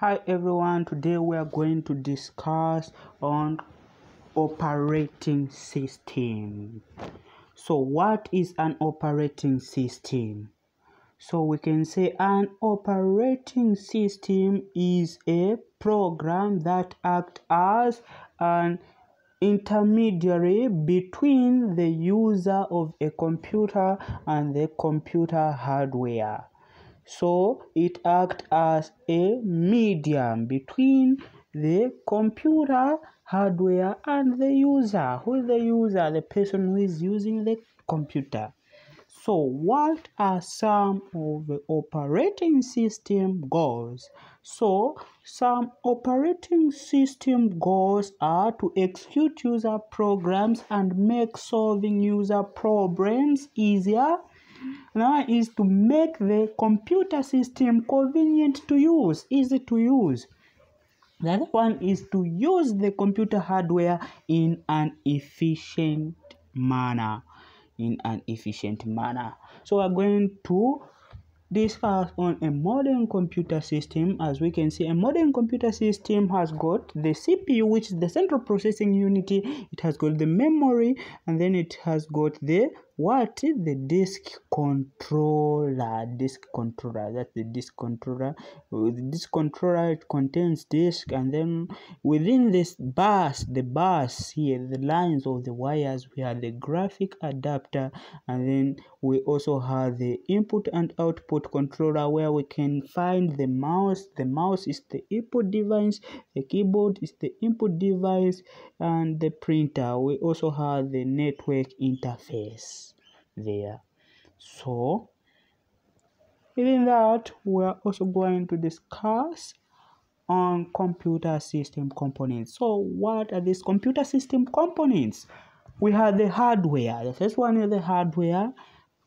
Hi everyone, today we are going to discuss on operating system. So what is an operating system? So we can say an operating system is a program that acts as an intermediary between the user of a computer and the computer hardware. So it acts as a medium between the computer hardware and the user. Who is the user? The person who is using the computer. So what are some of the operating system goals? So some operating system goals are to execute user programs and make solving user problems easier. Now is to make the computer system convenient to use, easy to use. The other one is to use the computer hardware in an efficient manner. So we're going to discuss on a modern computer system. As we can see, a modern computer system has got the CPU, which is the central processing unit. It has got the memory, and then it has got the the disk controller. That's the disk controller. The disk controller, it contains disk, and then within this bus, the bus here, the lines of the wires, we have the graphic adapter, and then we also have the input and output controller, where we can find the mouse. The mouse is the input device, the keyboard is the input device, and the printer. We also have the network interface there. So within that, we are also going to discuss on computer system components. So what are these computer system components? We have the hardware. The first one is the hardware.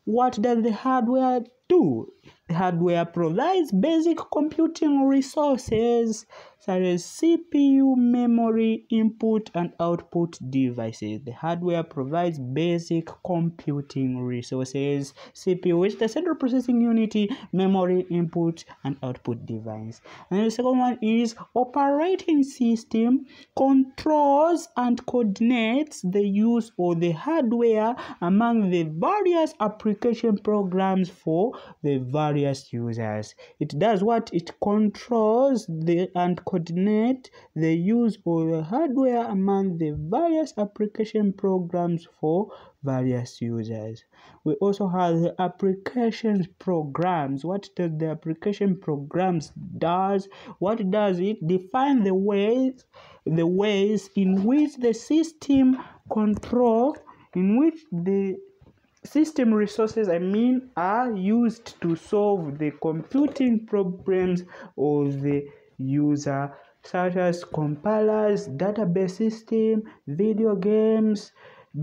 What does the hardware do? The hardware provides basic computing resources such as CPU, memory, input and output devices. The hardware provides basic computing resources: CPU, which is the central processing unit, memory, input and output device. And the second one is operating system. Controls and coordinates the use of the hardware among the various application programs for the various users. It does what? It controls and coordinate the use of the hardware among the various application programs for various users. We also have the application programs. What does the application programs does? What does it? Define the ways in which the system system resources are used to solve the computing problems of the user, such as compilers, database system, video games,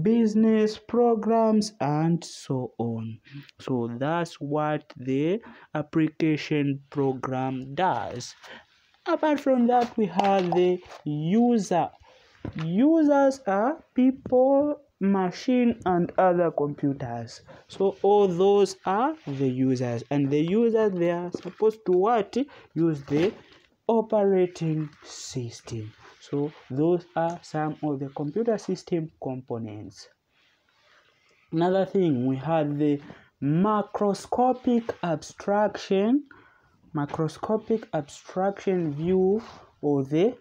business programs and so on. So that's what the application program does. Apart from that, we have the user. Users are people, machine and other computers. So all those are the users, and the users, they are supposed to use the operating system. So those are some of the computer system components. Another thing, we have the macroscopic abstraction view of the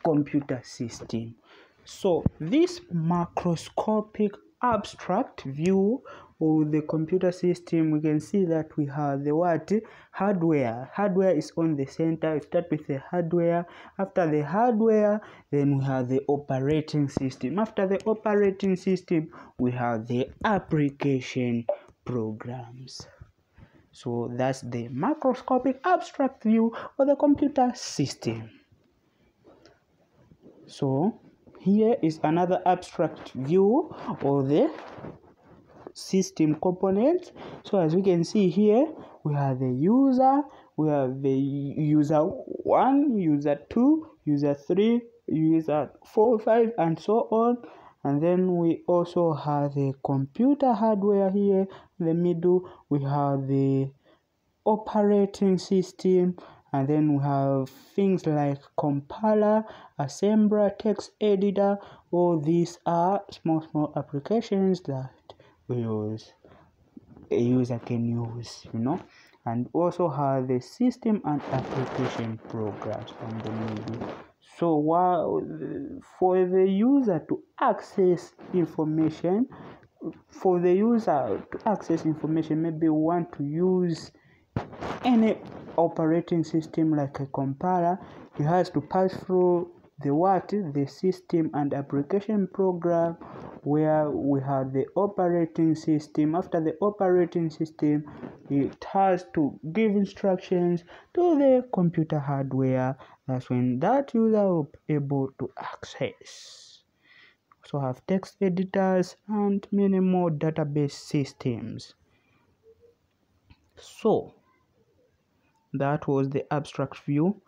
computer system. So this macroscopic abstract view of the computer system, we can see that we have the hardware. Hardware is on the center. We start with the hardware. After the hardware, then we have the operating system. After the operating system, we have the application programs. So that's the macroscopic abstract view of the computer system. So here is another abstract view of the system components. So as we can see here, we have the user, we have the user 1, user 2, user 3, user 4, 5 and so on. And then we also have the computer hardware here in the middle. We have the operating system, And then we have things like compiler, assembler, text editor. All these are small applications that a user can use, and also have the system and application programs on the middle. So while for the user to access information, maybe we want to use any operating system like a compiler. He has to pass through the system and application program, where we have the operating system. After the operating system, it has to give instructions to the computer hardware. That's when that user will be able to access. So have text editors and many more database systems. So that was the abstract view.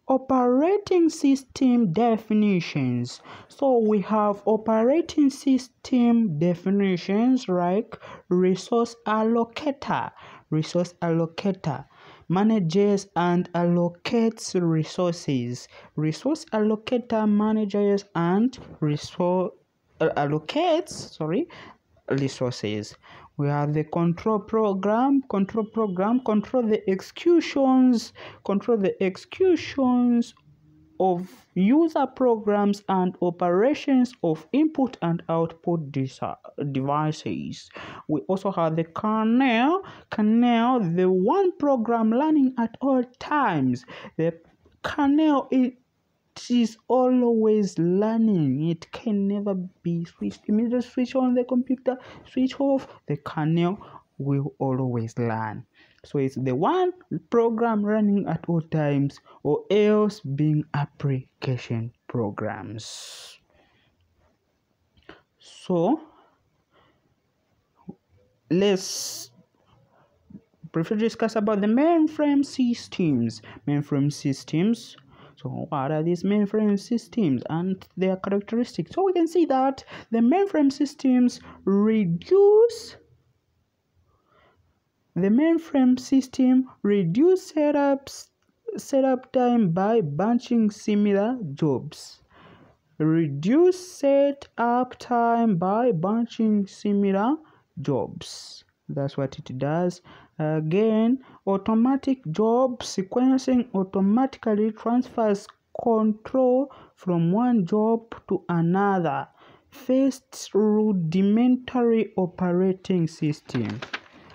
Operating system definitions. So we have operating system definitions like resource allocator. Resource allocator manages and allocates resources. Resource allocator manages and allocates resources. We have the control program. Control the executions of user programs and operations of input and output devices. We also have the kernel, the one program running at all times. The kernel is always learning. It can never be switched. Immediately switch on the computer, switch off, the kernel will always learn. So it's the one program running at all times, or else being application programs. So let's briefly discuss about the mainframe systems. So what are these mainframe systems and their characteristics? So we can see that the mainframe systems reduce setup time by bunching similar jobs. That's what it does. Again, automatic job sequencing automatically transfers control from one job to another. First, rudimentary operating system.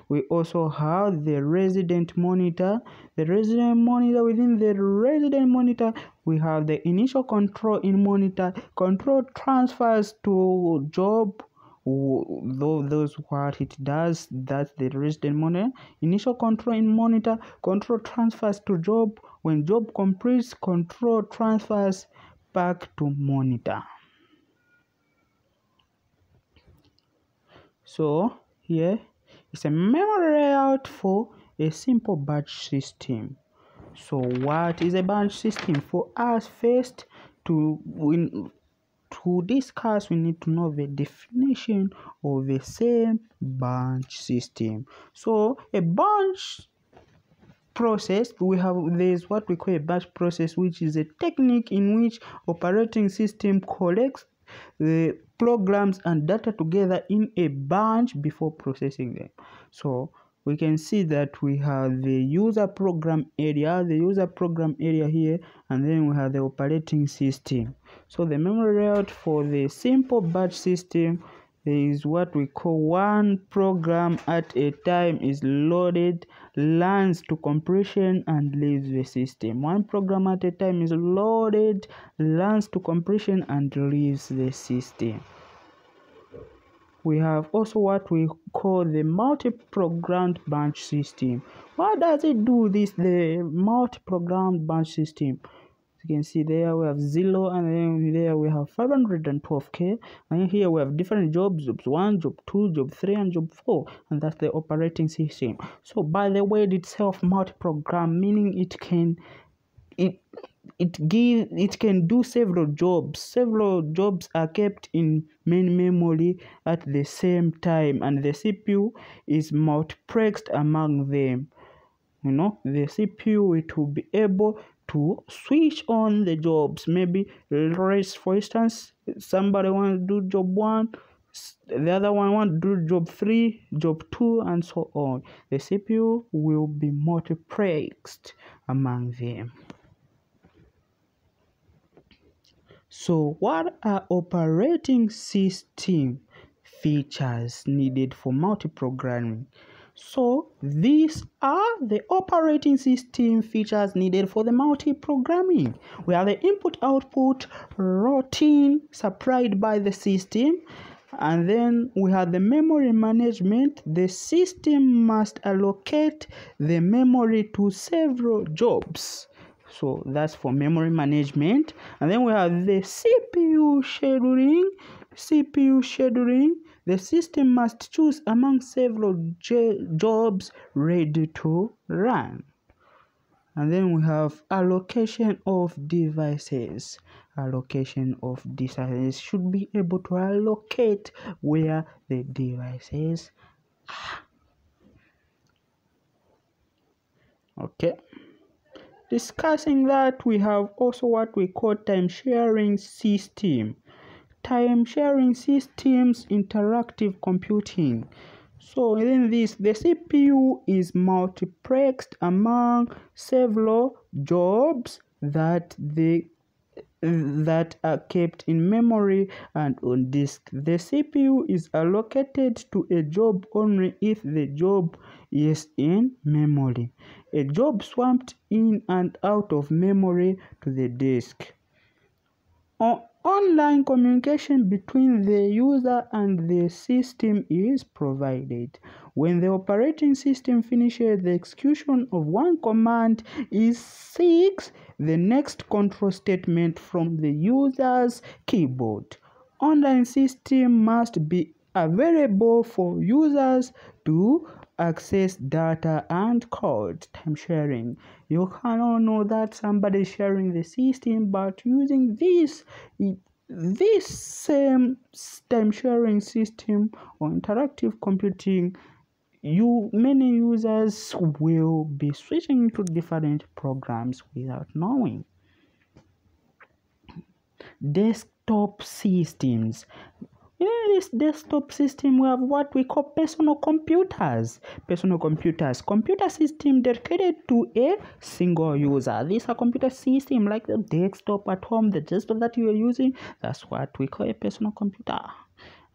We also have the resident monitor. Within the resident monitor, we have the initial control in monitor. Control transfers to job. Those what it does, that's the resident monitor. Initial control in monitor. Control transfers to job. When job completes, control transfers back to monitor. So here is a memory layout for a simple batch system. So what is a batch system? For us, first to discuss, we need to know the definition of the same batch system. So a batch process, there's what we call a batch process, which is a technique in which operating system collects the programs and data together in a bunch before processing them. So we can see that we have the user program area here, and then we have the operating system. So the memory layout for the simple batch system is what we call one program at a time is loaded, learns to completion, and leaves the system. One program at a time is loaded, learns to completion, and leaves the system. We have also what we call the multi-programmed batch system. What does it do, the multi-programmed batch system? You can see there we have 0, and then there we have 512k, and here we have different jobs: job 1, job 2, job 3, and job 4, and that's the operating system. So by the word itself, multi-program, meaning it can do several jobs. Several jobs are kept in main memory at the same time, and the CPU is multiplexed among them. the CPU, it will be able to switch on the jobs. Maybe, for instance, somebody wants to do job 1, the other one wants to do job 3, job 2, and so on. The CPU will be multiplexed among them. So what are operating system features needed for multiprogramming? So these are the operating system features needed for the multiprogramming. We have the input-output routine supplied by the system, and then we have the memory management. The system must allocate the memory to several jobs. So that's for memory management. And then we have the CPU scheduling. The system must choose among several jobs ready to run. And then we have allocation of devices. Allocation of devices should be able to allocate where the devices are. Okay. Discussing that, we have also what we call time sharing system. Time sharing systems, interactive computing. So in this, the CPU is multiplexed among several jobs that are kept in memory and on disk. The CPU is allocated to a job only if the job is in memory. A job swapped in and out of memory to the disk. Online communication between the user and the system is provided. When the operating system finishes the execution of one command, it seeks the next control statement from the user's keyboard. Online system must be available for users to access data and code. Time sharing. You cannot know that somebody is sharing the system, but using this same time sharing system or interactive computing, many users will be switching to different programs without knowing. Desktop systems. In this desktop system, we have what we call personal computers. Computer system dedicated to a single user. These are computer system like the desktop at home, the desktop that you are using. That's what we call a personal computer.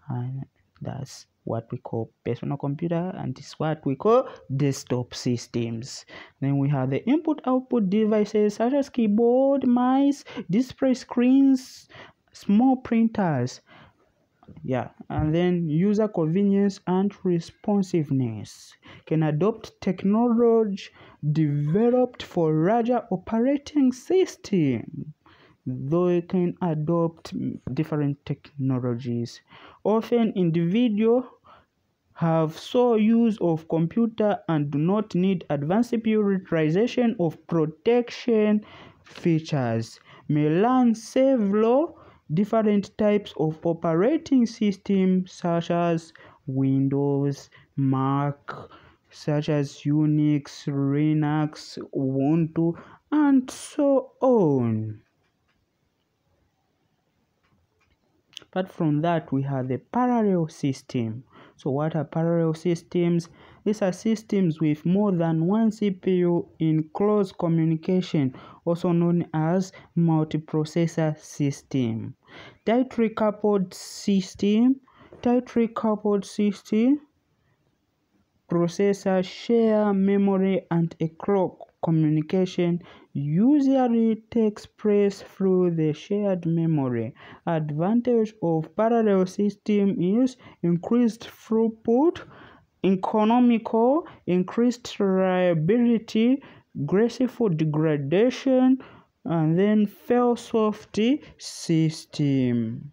And that's what we call personal computer, and it's what we call desktop systems. Then we have the input-output devices such as keyboard, mice, display screens, small printers. And then user convenience and responsiveness can adopt technology developed for larger operating system, though it can adopt different technologies. Often individuals have sole use of computer and do not need advanced prioritization of protection features. May learn several different types of operating systems such as Windows, Mac, such as Unix, Linux, Ubuntu, and so on. Apart from that, we have the parallel system. So what are parallel systems? These are systems with more than one CPU in close communication, also known as multiprocessor system. Tightly coupled system. Processors share memory and a clock. Communication usually takes place through the shared memory. Advantage of parallel system is increased throughput, economical, increased reliability, graceful degradation, and then fail-safety system.